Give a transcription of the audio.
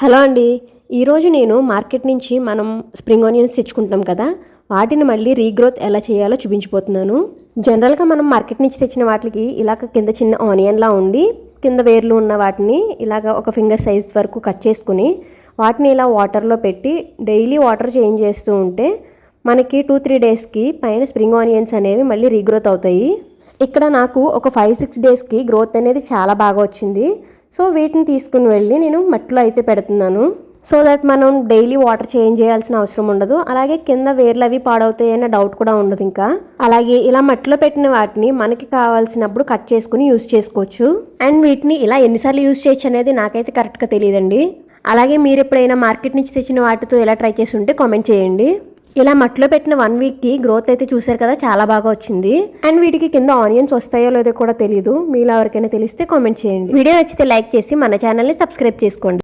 Hello అండి. ఈరోజు నేను మార్కెట్ నుంచి మనం స్ప్రింగ్ ఆనియన్స్ తెచ్చుకుంటాం కదా, వాటిని మళ్ళీ రీగ్రోత్ ఎలా చేయాలో చూపించిపోతున్నాను. జనరల్గా మనం మార్కెట్ నుంచి తెచ్చిన వాటికి ఇలాగ కింద చిన్న ఆనియన్లా ఉండి కింద వేర్లు ఉన్న వాటిని ఇలాగ ఒక ఫింగర్ సైజ్ వరకు కట్ చేసుకుని వాటిని ఇలా వాటర్లో పెట్టి డైలీ వాటర్ చేంజ్ చేస్తూ ఉంటే మనకి 2-3 డేస్కి పైన స్ప్రింగ్ ఆనియన్స్ అనేవి మళ్ళీ రీగ్రోత్ అవుతాయి. ఇక్కడ నాకు ఒక 5-6 డేస్కి గ్రోత్ అనేది చాలా బాగా వచ్చింది. సో వీటిని తీసుకుని వెళ్ళి నేను మట్టిలో అయితే పెడుతున్నాను. సో దట్ మనం డైలీ వాటర్ చేంజ్ చేయాల్సిన అవసరం ఉండదు. అలాగే కింద వేర్లు అవి పాడవుతాయి అనే డౌట్ కూడా ఉండదు. ఇంకా అలాగే ఇలా మట్టిలో పెట్టిన వాటిని మనకి కావాల్సినప్పుడు కట్ చేసుకుని యూస్ చేసుకోవచ్చు. అండ్ వీటిని ఇలా ఎన్నిసార్లు యూస్ చేయొచ్చు అనేది నాకైతే కరెక్ట్గా తెలియదండి. అలాగే మీరు ఎప్పుడైనా మార్కెట్ నుంచి తెచ్చిన వాటితో ఎలా ట్రై చేసి ఉంటే కామెంట్ చేయండి. ఇలా మట్టిలో పెట్టిన 1 వీక్కి గ్రోత్ అయితే చూసారు కదా, చాలా బాగా వచ్చింది. అండ్ వీటికి కింద ఆనియన్స్ వస్తాయో లేదో కూడా తెలియదు. మీలో ఎవరికైనా తెలిస్తే కామెంట్ చేయండి. వీడియో నచ్చితే లైక్ చేసి మన ఛానల్ని సబ్స్క్రైబ్ చేసుకోండి.